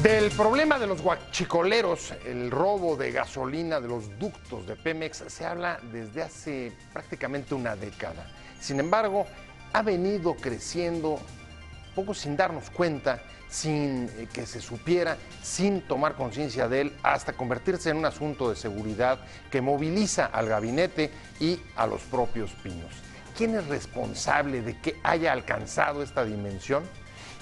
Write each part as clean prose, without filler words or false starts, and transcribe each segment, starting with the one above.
Del problema de los guachicoleros, el robo de gasolina de los ductos de Pemex, se habla desde hace prácticamente una década. Sin embargo, ha venido creciendo poco sin darnos cuenta, sin que se supiera, sin tomar conciencia de él, hasta convertirse en un asunto de seguridad que moviliza al gabinete y a los propios pinos. ¿Quién es responsable de que haya alcanzado esta dimensión?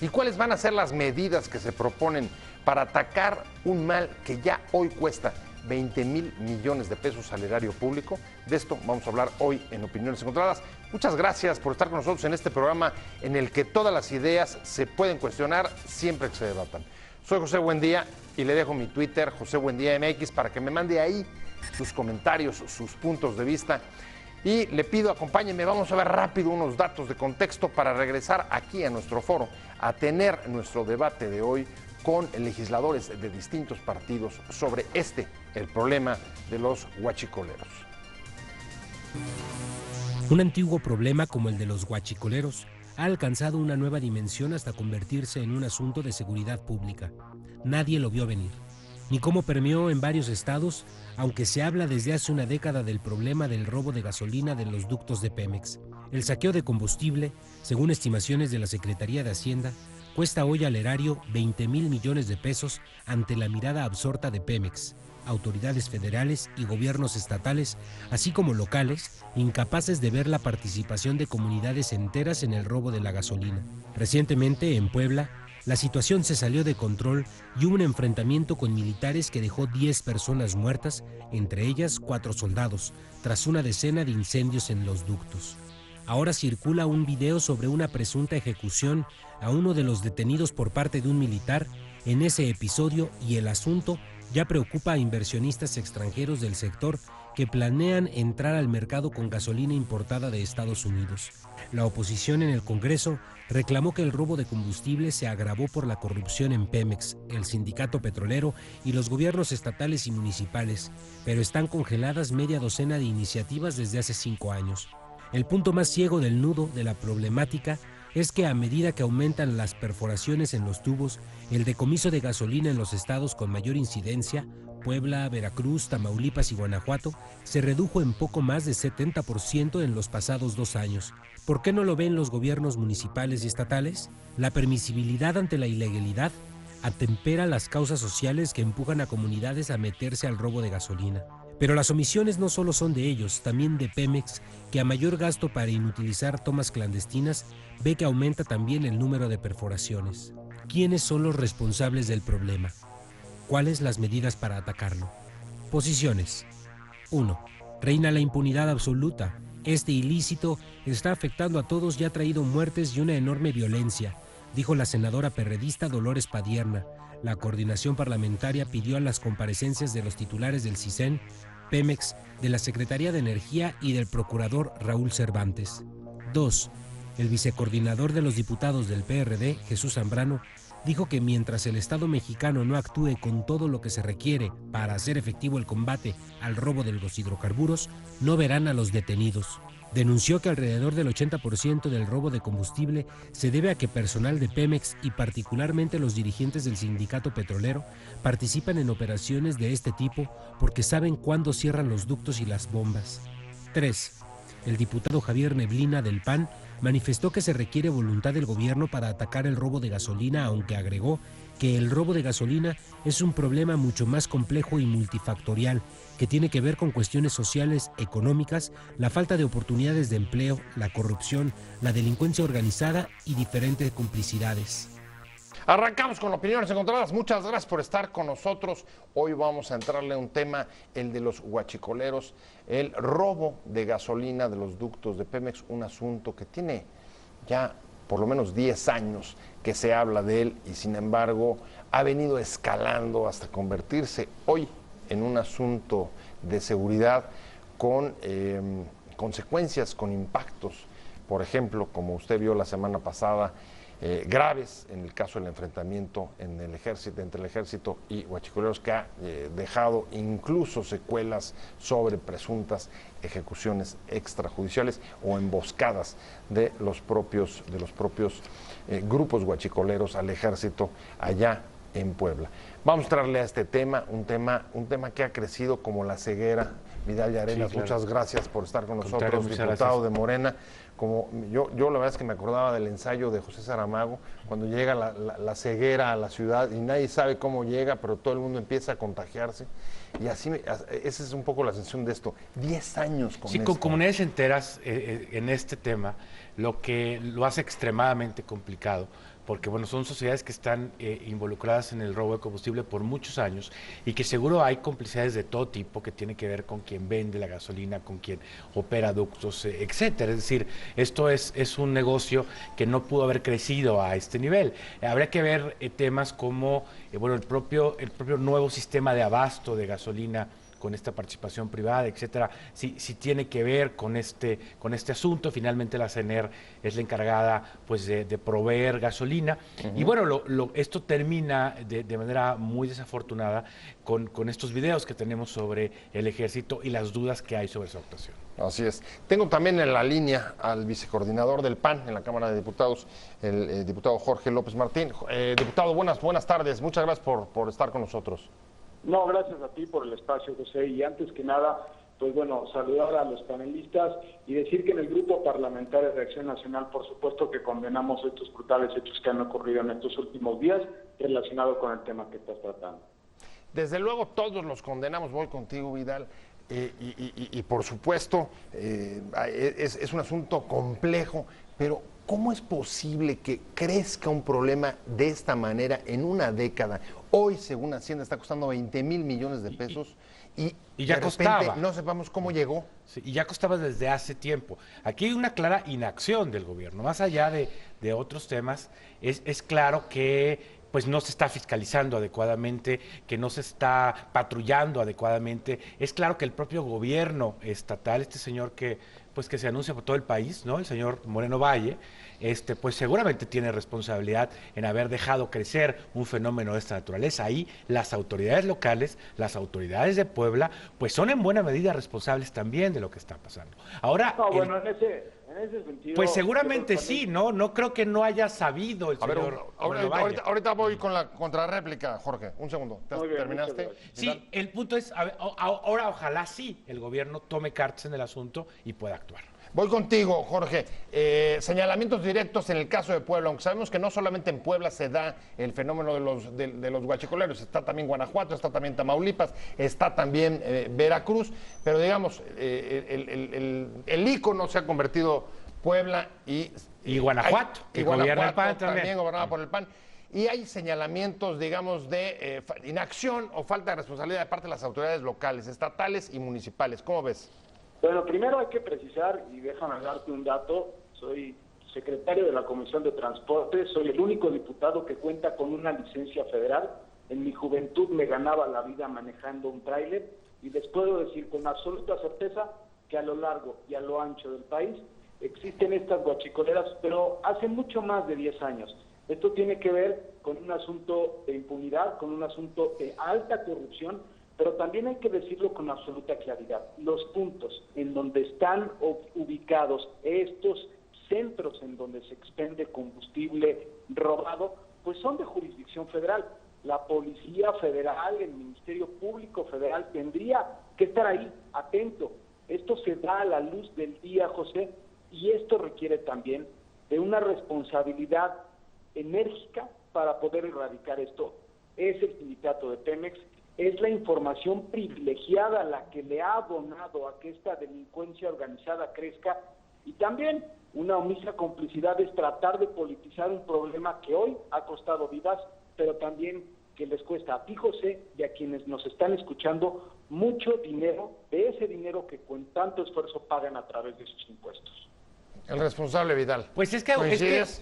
¿Y cuáles van a ser las medidas que se proponen para atacar un mal que ya hoy cuesta 20,000 millones de pesos al erario público? De esto vamos a hablar hoy en Opiniones Encontradas. Muchas gracias por estar con nosotros en este programa en el que todas las ideas se pueden cuestionar siempre que se debatan. Soy José Buendía y le dejo mi Twitter, José Buendía MX, para que me mande ahí sus comentarios, sus puntos de vista. Y le pido, acompáñenme, vamos a ver rápido unos datos de contexto para regresar aquí a nuestro foro a tener nuestro debate de hoy con legisladores de distintos partidos sobre el problema de los huachicoleros. Un antiguo problema como el de los huachicoleros ha alcanzado una nueva dimensión hasta convertirse en un asunto de seguridad pública. Nadie lo vio venir, ni cómo permeó en varios estados, aunque se habla desde hace una década del problema del robo de gasolina de los ductos de Pemex. El saqueo de combustible, según estimaciones de la Secretaría de Hacienda, cuesta hoy al erario 20,000 millones de pesos ante la mirada absorta de Pemex, autoridades federales y gobiernos estatales, así como locales, incapaces de ver la participación de comunidades enteras en el robo de la gasolina. Recientemente, en Puebla, la situación se salió de control y hubo un enfrentamiento con militares que dejó 10 personas muertas, entre ellas 4 soldados, tras una decena de incendios en los ductos. Ahora circula un video sobre una presunta ejecución a uno de los detenidos por parte de un militar en ese episodio, y el asunto ya preocupa a inversionistas extranjeros del sector que planean entrar al mercado con gasolina importada de Estados Unidos. La oposición en el Congreso reclamó que el robo de combustible se agravó por la corrupción en Pemex, el sindicato petrolero y los gobiernos estatales y municipales, pero están congeladas media docena de iniciativas desde hace 5 años. El punto más ciego del nudo de la problemática es que a medida que aumentan las perforaciones en los tubos, el decomiso de gasolina en los estados con mayor incidencia, Puebla, Veracruz, Tamaulipas y Guanajuato, se redujo en poco más de 70% en los pasados 2 años. ¿Por qué no lo ven los gobiernos municipales y estatales? La permisibilidad ante la ilegalidad atempera las causas sociales que empujan a comunidades a meterse al robo de gasolina. Pero las omisiones no solo son de ellos, también de Pemex, que a mayor gasto para inutilizar tomas clandestinas, ve que aumenta también el número de perforaciones. ¿Quiénes son los responsables del problema? ¿Cuáles las medidas para atacarlo? Posiciones. 1. Reina la impunidad absoluta. Este ilícito está afectando a todos y ha traído muertes y una enorme violencia, dijo la senadora perredista Dolores Padierna. La coordinación parlamentaria pidió a las comparecencias de los titulares del CISEN, Pemex, de la Secretaría de Energía y del procurador Raúl Cervantes. 2. El vicecoordinador de los diputados del PRD, Jesús Zambrano, dijo que mientras el Estado mexicano no actúe con todo lo que se requiere para hacer efectivo el combate al robo de los hidrocarburos, no verán a los detenidos. Denunció que alrededor del 80% del robo de combustible se debe a que personal de Pemex y particularmente los dirigentes del sindicato petrolero participan en operaciones de este tipo porque saben cuándo cierran los ductos y las bombas. 3. El diputado Javier Neblina del PAN manifestó que se requiere voluntad del gobierno para atacar el robo de gasolina, aunque agregó que el robo de gasolina es un problema mucho más complejo y multifactorial, que tiene que ver con cuestiones sociales, económicas, la falta de oportunidades de empleo, la corrupción, la delincuencia organizada y diferentes complicidades. Arrancamos con Opiniones Encontradas. Muchas gracias por estar con nosotros. Hoy vamos a entrarle a un tema, el de los huachicoleros, el robo de gasolina de los ductos de Pemex, un asunto que tiene ya por lo menos 10 años que se habla de él y sin embargo ha venido escalando hasta convertirse hoy en un asunto de seguridad con consecuencias, con impactos. Por ejemplo, como usted vio la semana pasada, graves en el caso del enfrentamiento entre el ejército y huachicoleros, que ha dejado incluso secuelas sobre presuntas ejecuciones extrajudiciales o emboscadas de los propios grupos huachicoleros al ejército allá en Puebla. Vamos a traerle a este tema, un tema que ha crecido como la ceguera. Vidal Llarenas, sí, claro. Muchas gracias por estar con nosotros, diputado de Morena. Como yo la verdad es que me acordaba del ensayo de José Saramago, cuando llega la ceguera a la ciudad y nadie sabe cómo llega, pero todo el mundo empieza a contagiarse. Y así, esa es un poco la sensación de esto. 10 años con esto. Sí, con comunidades enteras en este tema, lo que lo hace extremadamente complicado, porque bueno, son sociedades que están involucradas en el robo de combustible por muchos años y que seguro hay complicidades de todo tipo que tienen que ver con quien vende la gasolina, con quien opera ductos, etcétera. Es decir, esto es un negocio que no pudo haber crecido a este nivel. Habría que ver temas como bueno, el propio nuevo sistema de abasto de gasolina con esta participación privada, etcétera, si tiene que ver con este asunto. Finalmente la CNR es la encargada pues de proveer gasolina. Y bueno, esto termina de manera muy desafortunada con estos videos que tenemos sobre el ejército y las dudas que hay sobre su actuación. Así es. Tengo también en la línea al vicecoordinador del PAN en la Cámara de Diputados, el diputado Jorge López Martín. Diputado, buenas tardes. Muchas gracias por estar con nosotros. No, gracias a ti por el espacio, José, y antes que nada, pues bueno, saludar a los panelistas y decir que en el Grupo Parlamentario de Acción Nacional, por supuesto que condenamos estos brutales hechos que han ocurrido en estos últimos días relacionados con el tema que estás tratando. Desde luego todos los condenamos, voy contigo, Vidal, y por supuesto es un asunto complejo, pero ¿cómo es posible que crezca un problema de esta manera en una década? Hoy, según Hacienda, está costando 20,000 millones de pesos y ya de costaba. repente no sepamos cómo llegó. Sí, y ya costaba desde hace tiempo. Aquí hay una clara inacción del gobierno. Más allá de otros temas, es claro que pues no se está fiscalizando adecuadamente, que no se está patrullando adecuadamente. Es claro que el propio gobierno estatal, este señor que se anuncia por todo el país, ¿no? El señor Moreno Valle, pues seguramente tiene responsabilidad en haber dejado crecer un fenómeno de esta naturaleza. Ahí las autoridades locales, las autoridades de Puebla, pues son en buena medida responsables también de lo que está pasando. Ahora, bueno, en ese sentido, pues seguramente sí, ¿no? No creo que no haya sabido el señor Moreno Valle. Ahorita voy con la contrarréplica, Jorge. Un segundo. ¿Terminaste? Sí, el punto es, ahora ojalá sí el gobierno tome cartas en el asunto y pueda actuar. Voy contigo, Jorge. Señalamientos directos en el caso de Puebla, aunque sabemos que no solamente en Puebla se da el fenómeno de los guachicoleros, está también Guanajuato, está también Tamaulipas, está también Veracruz, pero digamos, el ícono se ha convertido Puebla y Guanajuato, que gobierna el PAN también gobernada por el PAN. Y hay señalamientos, digamos, de inacción o falta de responsabilidad de parte de las autoridades locales, estatales y municipales. ¿Cómo ves? Bueno, primero hay que precisar, y déjame darte un dato, soy secretario de la Comisión de Transporte, soy el único diputado que cuenta con una licencia federal. En mi juventud me ganaba la vida manejando un tráiler y les puedo decir con absoluta certeza que a lo largo y a lo ancho del país existen estas guachicoleras, pero hace mucho más de 10 años. Esto tiene que ver con un asunto de impunidad, con un asunto de alta corrupción, pero también hay que decirlo con absoluta claridad. Los puntos en donde están ubicados estos centros en donde se expende combustible robado, pues son de jurisdicción federal. La Policía Federal, el Ministerio Público Federal tendría que estar ahí, atento. Esto se da a la luz del día, José, y esto requiere también de una responsabilidad enérgica para poder erradicar esto. Es el sindicato de Pemex, es la información privilegiada la que le ha abonado a que esta delincuencia organizada crezca, y también una omisa complicidad es tratar de politizar un problema que hoy ha costado vidas, pero también que les cuesta a ti, José, y a quienes nos están escuchando mucho dinero, de ese dinero que con tanto esfuerzo pagan a través de sus impuestos. El responsable, Vidal. Pues es que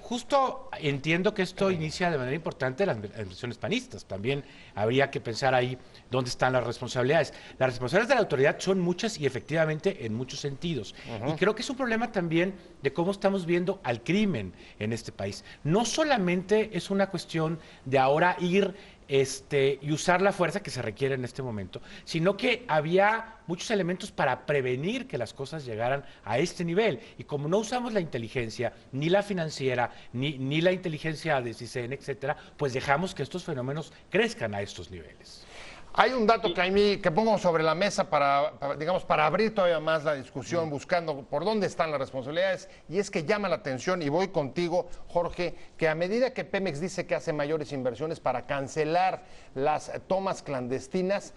justo entiendo que esto inicia de manera importante las administraciones panistas. También habría que pensar ahí dónde están las responsabilidades. Las responsabilidades de la autoridad son muchas y efectivamente en muchos sentidos. Y creo que es un problema también de cómo estamos viendo al crimen en este país. No solamente es una cuestión de ahora ir y usar la fuerza que se requiere en este momento, sino que había muchos elementos para prevenir que las cosas llegaran a este nivel. Y como no usamos la inteligencia, ni la financiera, ni la inteligencia de CISEN, etcétera, pues dejamos que estos fenómenos crezcan a estos niveles. Hay un dato que pongo sobre la mesa digamos, para abrir todavía más la discusión, buscando por dónde están las responsabilidades, y es que llama la atención, y voy contigo, Jorge, que a medida que Pemex dice que hace mayores inversiones para cancelar las tomas clandestinas,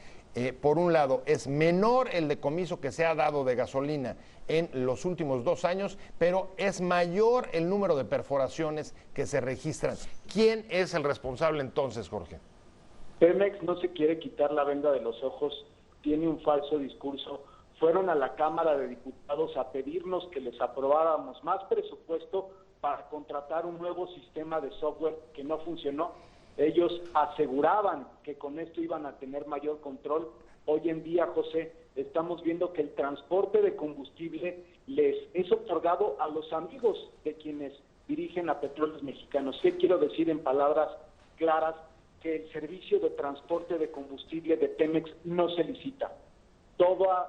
por un lado, es menor el decomiso que se ha dado de gasolina en los últimos 2 años, pero es mayor el número de perforaciones que se registran. ¿Quién es el responsable entonces, Jorge? Pemex no se quiere quitar la venda de los ojos, tiene un falso discurso. Fueron a la Cámara de Diputados a pedirnos que les aprobáramos más presupuesto para contratar un nuevo sistema de software que no funcionó. Ellos aseguraban que con esto iban a tener mayor control. Hoy en día, José, estamos viendo que el transporte de combustible les es otorgado a los amigos de quienes dirigen a Petróleos Mexicanos. ¿Qué quiero decir en palabras claras? Que el servicio de transporte de combustible de Pemex no se licita. Todas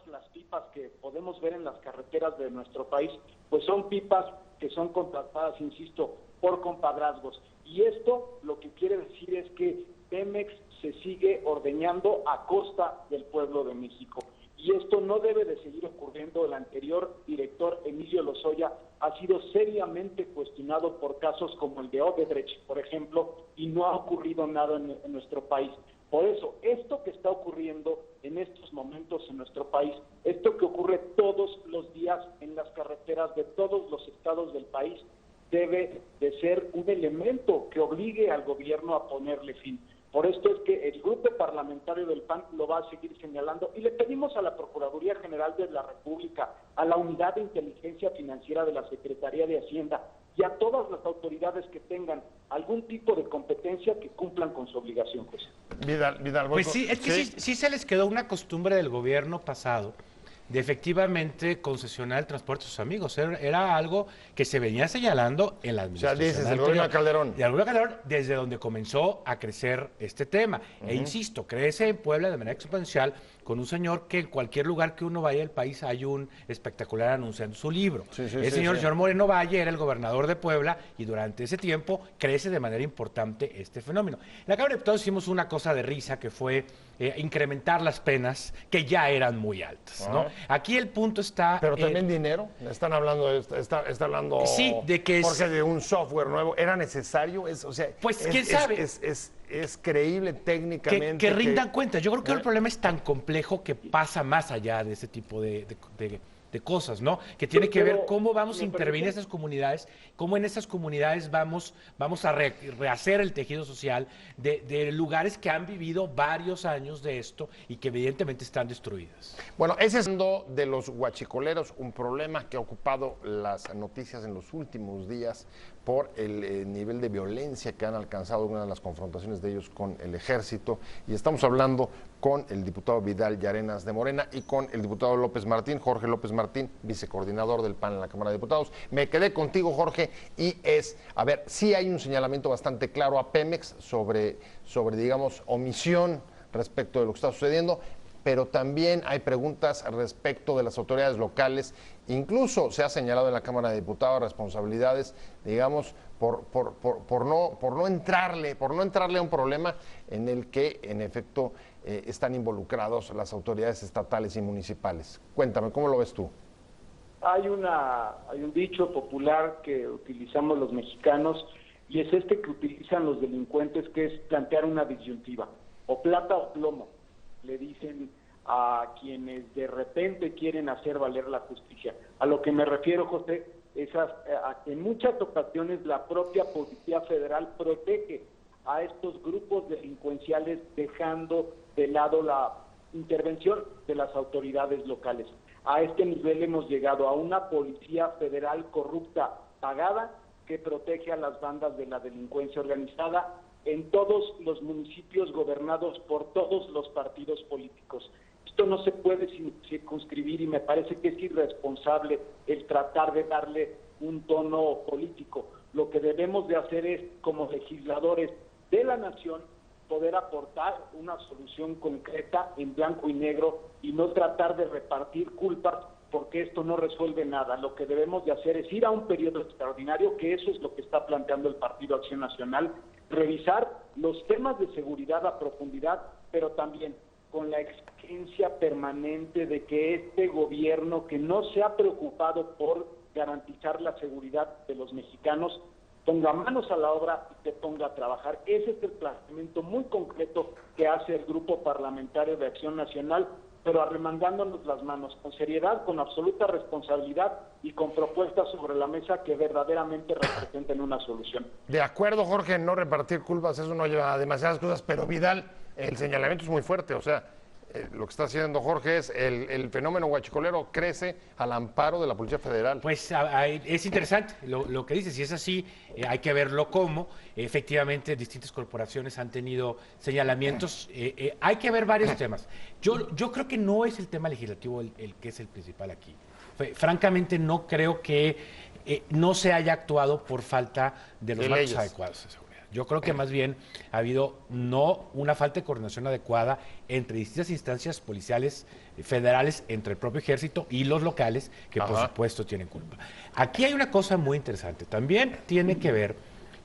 las pipas que podemos ver en las carreteras de nuestro país, pues son pipas que son contratadas, insisto, por compadrazgos. Y esto lo que quiere decir es que Pemex se sigue ordeñando a costa del pueblo de México. Y esto no debe de seguir ocurriendo. El anterior director, Emilio Lozoya, ha sido seriamente cuestionado por casos como el de Odebrecht, por ejemplo, y no ha ocurrido nada en nuestro país. Por eso, esto que está ocurriendo en estos momentos en nuestro país, esto que ocurre todos los días en las carreteras de todos los estados del país, debe de ser un elemento que obligue al gobierno a ponerle fin. Por esto es que el grupo parlamentario del PAN lo va a seguir señalando y le pedimos a la Procuraduría General de la República, a la Unidad de Inteligencia Financiera de la Secretaría de Hacienda y a todas las autoridades que tengan algún tipo de competencia que cumplan con su obligación, José. Vidal, pues sí, es que sí se les quedó una costumbre del gobierno pasado de efectivamente concesionar el transporte a sus amigos. Era algo que se venía señalando en la administración. O sea, dices, el gobierno de Calderón. Y el gobierno de Calderón, desde donde comenzó a crecer este tema. E insisto, crece en Puebla de manera exponencial con un señor que en cualquier lugar que uno vaya del país hay un espectacular anunciando su libro. El señor Moreno Valle era el gobernador de Puebla y durante ese tiempo crece de manera importante este fenómeno. En la Cámara de Diputados hicimos una cosa de risa que fue incrementar las penas que ya eran muy altas, ¿no? Aquí el punto está... Pero también dinero, están hablando, está hablando sí, de que Jorge, de un software nuevo, ¿era necesario? Pues quién sabe. Es creíble técnicamente. Que rindan cuentas. Yo creo que el problema es tan complejo que pasa más allá de ese tipo de cosas, ¿no? Que tiene que ver cómo vamos a intervenir en esas comunidades, cómo en esas comunidades vamos a rehacer el tejido social de lugares que han vivido varios años de esto y que evidentemente están destruidas. Bueno, ese es de los huachicoleros, un problema que ha ocupado las noticias en los últimos días por el nivel de violencia que han alcanzado una de las confrontaciones de ellos con el ejército. Y estamos hablando con el diputado Vidal Llarenas de Morena y con el diputado López Martín, Jorge López Martín, vicecoordinador del PAN en la Cámara de Diputados. Me quedé contigo, Jorge, y sí hay un señalamiento bastante claro a Pemex sobre digamos, omisión respecto de lo que está sucediendo, pero también hay preguntas respecto de las autoridades locales. Incluso se ha señalado en la Cámara de Diputados responsabilidades, digamos, por no entrarle a un problema en el que, en efecto, están involucrados las autoridades estatales y municipales. Cuéntame, ¿cómo lo ves tú? Hay un dicho popular que utilizamos los mexicanos, y es este que utilizan los delincuentes, que es plantear una disyuntiva, o plata o plomo. Le dicen a quienes de repente quieren hacer valer la justicia. A lo que me refiero, José, es en muchas ocasiones la propia Policía Federal protege a estos grupos delincuenciales, dejando de lado la intervención de las autoridades locales. A este nivel hemos llegado a una Policía Federal corrupta, pagada, que protege a las bandas de la delincuencia organizada en todos los municipios gobernados por todos los partidos políticos. Esto no se puede circunscribir y me parece que es irresponsable el tratar de darle un tono político. Lo que debemos de hacer es, como legisladores de la nación, poder aportar una solución concreta en blanco y negro y no tratar de repartir culpas, porque esto no resuelve nada. Lo que debemos de hacer es ir a un periodo extraordinario, que eso es lo que está planteando el Partido Acción Nacional, revisar los temas de seguridad a profundidad, pero también con la exigencia permanente de que este gobierno, que no se ha preocupado por garantizar la seguridad de los mexicanos, ponga manos a la obra y se ponga a trabajar. Ese es el planteamiento muy concreto que hace el Grupo Parlamentario de Acción Nacional, pero arremangándonos las manos, con seriedad, con absoluta responsabilidad y con propuestas sobre la mesa que verdaderamente representen una solución. De acuerdo, Jorge, no repartir culpas, eso no lleva a demasiadas cosas, pero Vidal, el señalamiento es muy fuerte, o sea, lo que está haciendo Jorge es el fenómeno huachicolero crece al amparo de la Policía Federal. Pues es interesante lo que dices, si es así, hay que verlo cómo. Efectivamente, distintas corporaciones han tenido señalamientos, hay que ver varios temas. Yo creo que no es el tema legislativo el que es el principal aquí. Francamente, no creo que no se haya actuado por falta de los marcos adecuados de seguridad. Yo creo que más bien ha habido no una falta de coordinación adecuada entre distintas instancias policiales federales, entre el propio ejército y los locales, que por supuesto tienen culpa. Aquí hay una cosa muy interesante, también tiene que ver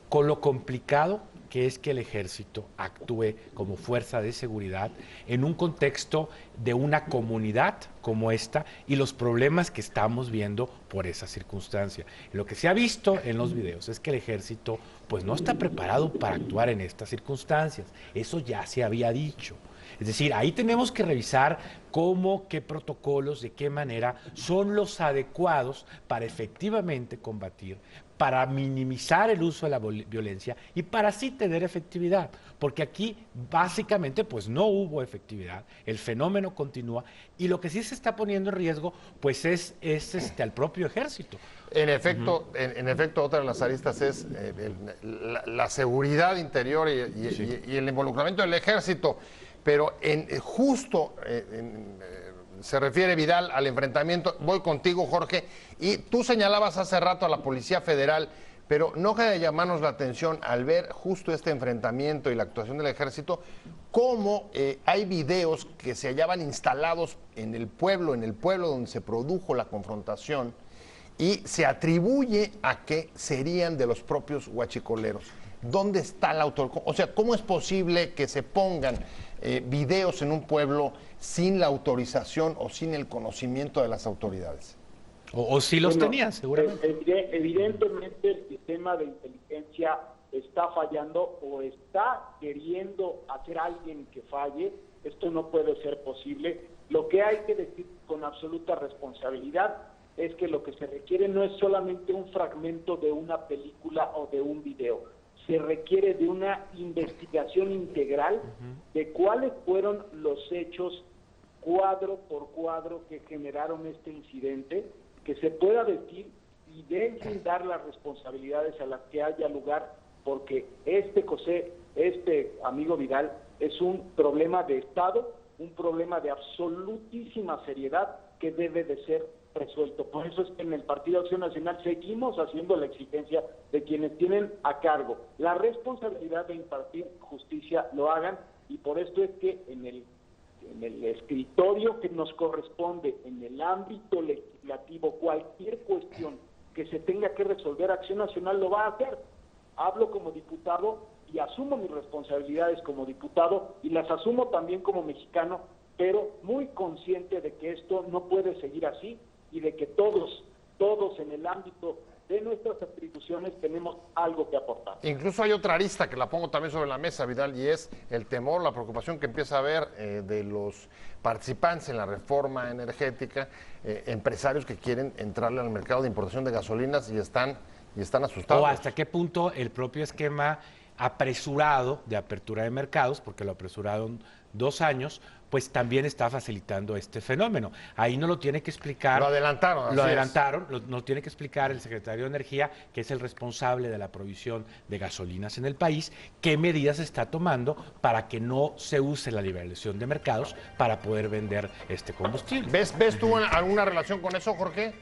con lo complicado que es que el ejército actúe como fuerza de seguridad en un contexto de una comunidad como esta y los problemas que estamos viendo por esa circunstancia. Lo que se ha visto en los videos es que el ejército pues no está preparado para actuar en estas circunstancias. Eso ya se había dicho. Es decir, ahí tenemos que revisar cómo, qué protocolos, de qué manera son los adecuados para efectivamente combatir, para minimizar el uso de la violencia y para así tener efectividad. Porque aquí básicamente pues no hubo efectividad, el fenómeno continúa y lo que sí se está poniendo en riesgo pues es al propio ejército. En efecto, en efecto, otra de las aristas es la seguridad interior y el involucramiento del ejército. Pero se refiere Vidal al enfrentamiento. Voy contigo, Jorge, y tú señalabas hace rato a la Policía Federal, pero no deja de llamarnos la atención al ver justo este enfrentamiento y la actuación del ejército, cómo hay videos que se hallaban instalados en el pueblo donde se produjo la confrontación, y se atribuye a que serían de los propios huachicoleros. ¿Dónde está la autorización? O sea, ¿cómo es posible que se pongan videos en un pueblo sin la autorización o sin el conocimiento de las autoridades? O sí los tenían, seguramente. Evidentemente el sistema de inteligencia está fallando o está queriendo hacer alguien que falle. Esto no puede ser posible. Lo que hay que decir con absoluta responsabilidad es que lo que se requiere no es solamente un fragmento de una película o de un video. Se requiere de una investigación integral de cuáles fueron los hechos cuadro por cuadro que generaron este incidente, que se pueda decir y deslindar las responsabilidades a las que haya lugar, porque este amigo Vidal es un problema de Estado, un problema de absolutísima seriedad que debe de ser resuelto. Por eso es que en el Partido Acción Nacional seguimos haciendo la exigencia de quienes tienen a cargo la responsabilidad de impartir justicia lo hagan, y por esto es que en el escritorio que nos corresponde, en el ámbito legislativo, cualquier cuestión que se tenga que resolver, Acción Nacional lo va a hacer. Hablo como diputado y asumo mis responsabilidades como diputado y las asumo también como mexicano, pero muy consciente de que esto no puede seguir así y de que todos en el ámbito de nuestras atribuciones tenemos algo que aportar. Incluso hay otra arista que la pongo también sobre la mesa, Vidal, y es el temor, la preocupación que empieza a haber de los participantes en la reforma energética, empresarios que quieren entrarle al mercado de importación de gasolinas y están asustados. O hasta qué punto el propio esquema apresurado de apertura de mercados, porque lo apresuraron 2 años, pues también está facilitando este fenómeno. Ahí no lo tiene que explicar. Lo adelantaron. Nos tiene que explicar el secretario de Energía, que es el responsable de la provisión de gasolinas en el país, qué medidas está tomando para que no se use la liberalización de mercados para poder vender este combustible. ¿Ves tú alguna relación con eso, Jorge?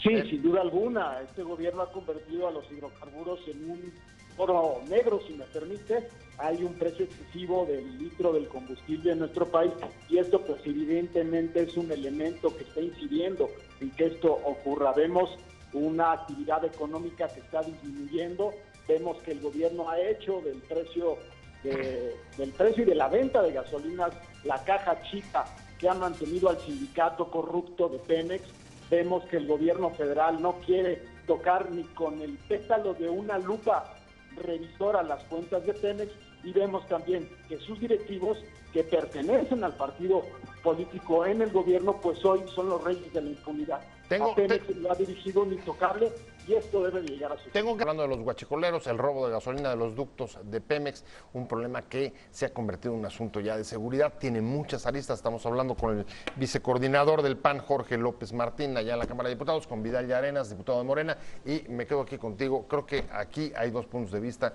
Sí, sin duda alguna. Este gobierno ha convertido a los hidrocarburos en un oro negro, si me permite, hay un precio excesivo del litro del combustible en nuestro país y esto pues evidentemente es un elemento que está incidiendo en que esto ocurra. Vemos una actividad económica que está disminuyendo, vemos que el gobierno ha hecho del precio y de la venta de gasolinas la caja chica que ha mantenido al sindicato corrupto de Pemex. Vemos que el gobierno federal no quiere tocar ni con el pétalo de una lupa revisora las cuentas de Pemex y vemos también que sus directivos que pertenecen al partido político en el gobierno, pues hoy son los reyes de la impunidad. A Pemex lo ha dirigido un intocable y esto debe de llegar a su fin. Hablando de los guachicoleros, el robo de gasolina de los ductos de Pemex, un problema que se ha convertido en un asunto ya de seguridad, tiene muchas aristas. Estamos hablando con el vicecoordinador del PAN, Jorge López Martín, allá en la Cámara de Diputados, con Vidal Llarenas, diputado de Morena, y me quedo aquí contigo. Creo que aquí hay dos puntos de vista,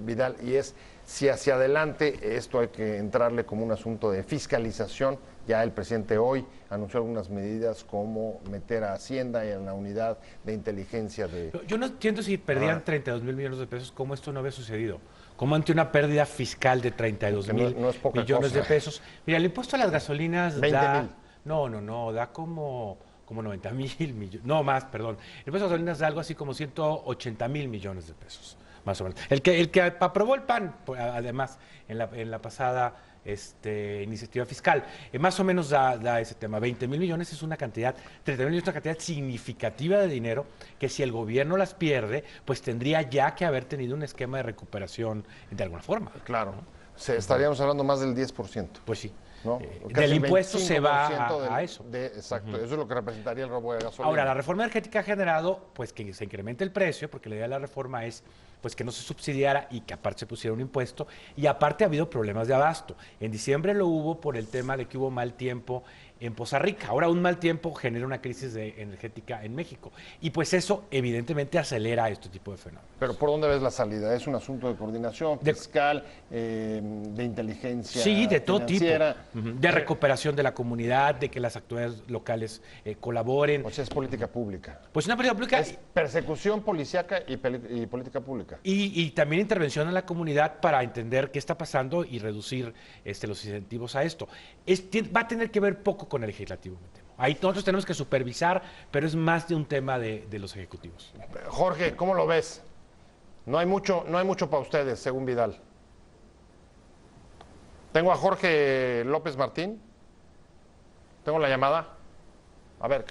Vidal, y es si hacia adelante esto hay que entrarle como un asunto de fiscalización. Ya el presidente hoy anunció algunas medidas como meter a Hacienda y a la unidad de inteligencia de... Yo no entiendo si perdían 32,000 millones de pesos, cómo esto no había sucedido. ¿Cómo ante una pérdida fiscal de 32,000 millones de pesos? Mira, el impuesto a las gasolinas 20,000. No, da como 90,000 millones, no más, perdón. El impuesto a las gasolinas da algo así como 180,000 millones de pesos, más o menos. El que aprobó el PAN, además, en la pasada... iniciativa fiscal, más o menos da ese tema. 20,000 millones es una cantidad, 30,000 millones es una cantidad significativa de dinero que si el gobierno las pierde, pues tendría ya que haber tenido un esquema de recuperación de alguna forma. Claro, estaríamos hablando más del 10%. Pues sí. ¿No? Del impuesto se va a eso. Exacto, eso es lo que representaría el robo de gasolina. Ahora, la reforma energética ha generado pues que se incremente el precio, porque la idea de la reforma es pues que no se subsidiara y que aparte se pusiera un impuesto, y aparte ha habido problemas de abasto. En diciembre lo hubo por el tema de que hubo mal tiempo en Poza Rica. Ahora un mal tiempo genera una crisis energética en México. Y pues eso evidentemente acelera este tipo de fenómenos. Pero ¿por dónde ves la salida? ¿Es un asunto de coordinación fiscal, de inteligencia Sí, de todo financiera? tipo. De recuperación de la comunidad, de que las autoridades locales colaboren. O sea, es política pública. Pues una política pública... Es persecución policíaca y política pública. Y también intervención en la comunidad para entender qué está pasando y reducir los incentivos a esto. Va a tener que ver poco con el legislativo, me temo. Ahí nosotros tenemos que supervisar, pero es más de un tema de los ejecutivos. Jorge, ¿cómo lo ves? No hay mucho para ustedes, según Vidal. Tengo a Jorge López Martín. Tengo la llamada. A ver,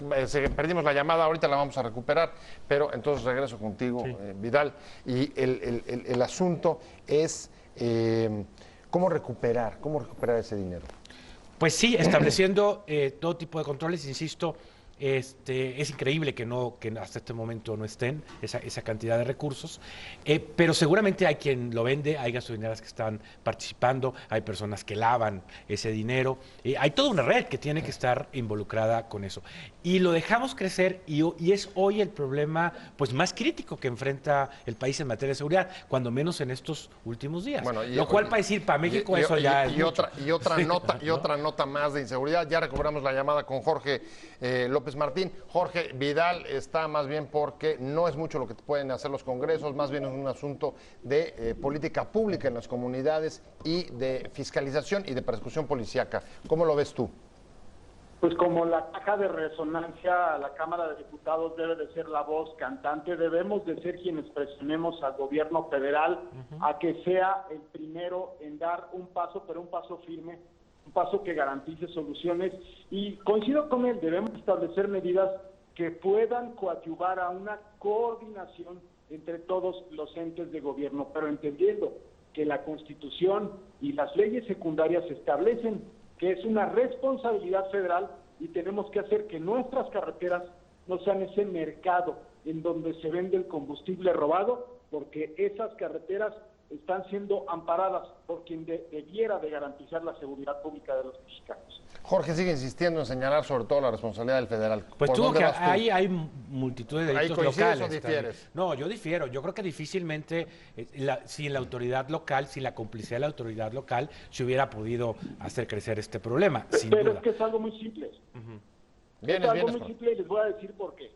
perdimos la llamada, ahorita la vamos a recuperar, pero entonces regreso contigo, sí. Vidal. Y el asunto es cómo recuperar ese dinero. Pues sí, estableciendo todo tipo de controles, insisto, es increíble que hasta este momento no estén esa cantidad de recursos, pero seguramente hay quien lo vende, hay gasolineras que están participando, hay personas que lavan ese dinero, hay toda una red que tiene que estar involucrada con eso. Y lo dejamos crecer y es hoy el problema pues más crítico que enfrenta el país en materia de seguridad, cuando menos en estos últimos días. Bueno, lo cual para decir, para México eso ya es mucho. Otra nota más de inseguridad. Ya recuperamos la llamada con Jorge López Martín. Jorge, Vidal está más bien porque no es mucho lo que pueden hacer los congresos, más bien es un asunto de política pública en las comunidades y de fiscalización y de persecución policíaca. ¿Cómo lo ves tú? Pues como la caja de resonancia, la Cámara de Diputados debe de ser la voz cantante, debemos de ser quienes presionemos al gobierno federal a que sea el primero en dar un paso, pero un paso firme, un paso que garantice soluciones, y coincido con él, debemos establecer medidas que puedan coadyuvar a una coordinación entre todos los entes de gobierno, pero entendiendo que la Constitución y las leyes secundarias establecen que es una responsabilidad federal y tenemos que hacer que nuestras carreteras no sean ese mercado en donde se vende el combustible robado, porque esas carreteras están siendo amparadas por quien debiera de garantizar la seguridad pública de los mexicanos. Jorge sigue insistiendo en señalar sobre todo la responsabilidad del federal. Pues tú que hay multitud de delitos locales. ¿O difieres? No, yo difiero. Yo creo que difícilmente sin la autoridad local, sin la complicidad de la autoridad local, se hubiera podido hacer crecer este problema, sin duda. Pero es que es algo muy simple. Es algo muy simple y les voy a decir por qué.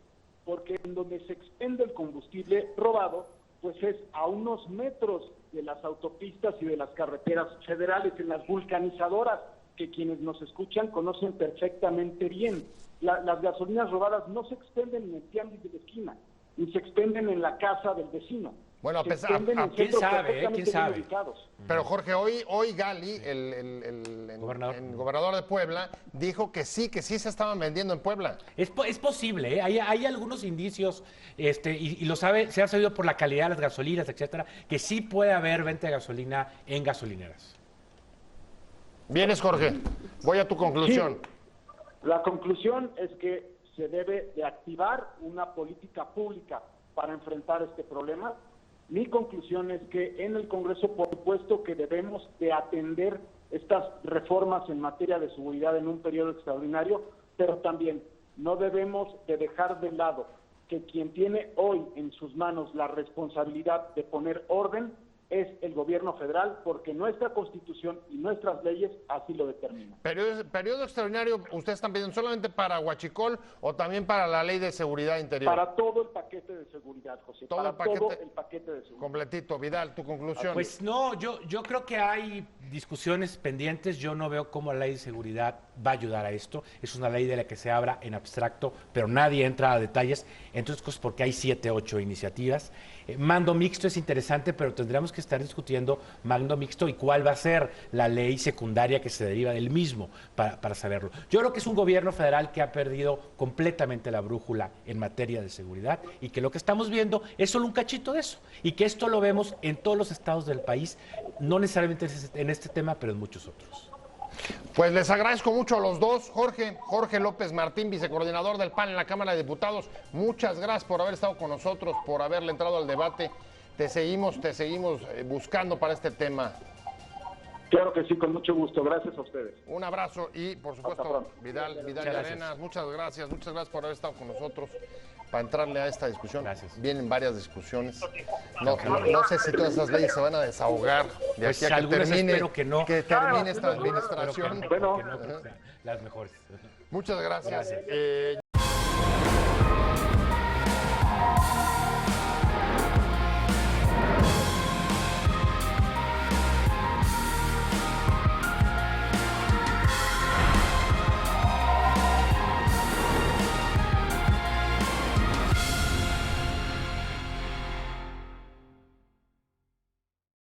Porque en donde se expende el combustible robado, pues es a unos metros de las autopistas y de las carreteras federales, en las vulcanizadoras, que quienes nos escuchan conocen perfectamente bien. Las gasolinas robadas no se expenden en el tianguis de la esquina, ni se expenden en la casa del vecino. Bueno, ¿quién sabe? ¿Quién sabe? Pero Jorge, hoy Gali, el gobernador de Puebla, dijo que sí se estaban vendiendo en Puebla. Es posible, ¿eh? Hay algunos indicios, y lo se ha sabido por la calidad de las gasolinas, etcétera, que sí puede haber venta de gasolina en gasolineras. Vienes, Jorge. Voy a tu conclusión. Sí. La conclusión es que se debe de activar una política pública para enfrentar este problema. Mi conclusión es que en el Congreso, por supuesto, que debemos de atender estas reformas en materia de seguridad en un periodo extraordinario, pero también no debemos de dejar de lado que quien tiene hoy en sus manos la responsabilidad de poner orden es el gobierno federal, porque nuestra Constitución y nuestras leyes así lo determinan. ¿Periodo extraordinario ustedes están pidiendo solamente para Huachicol o también para la Ley de Seguridad Interior? Para todo el paquete de seguridad, José. Todo el paquete de seguridad. Completito. Vidal, tu conclusión. Pues no, yo creo que hay discusiones pendientes. Yo no veo cómo la Ley de Seguridad va a ayudar a esto. Es una ley de la que se habla en abstracto, pero nadie entra a detalles, entre otras cosas porque hay 7, 8 iniciativas. Mando mixto es interesante, pero tendríamos que estar discutiendo mando mixto y cuál va a ser la ley secundaria que se deriva del mismo para saberlo. Yo creo que es un gobierno federal que ha perdido completamente la brújula en materia de seguridad y que lo que estamos viendo es solo un cachito de eso y que esto lo vemos en todos los estados del país, no necesariamente en este tema, pero en muchos otros. Pues les agradezco mucho a los dos. Jorge López Martín, vicecoordinador del PAN en la Cámara de Diputados. Muchas gracias por haber estado con nosotros, por haberle entrado al debate. Te seguimos buscando para este tema. Claro que sí, con mucho gusto. Gracias a ustedes. Un abrazo y, por supuesto, Vidal Arenas, muchas gracias por haber estado con nosotros para entrarle a esta discusión. Gracias. Vienen varias discusiones. No sé si todas esas leyes se van a desahogar de Pues aquí a que termine esta administración. Bueno, las mejores. Muchas gracias.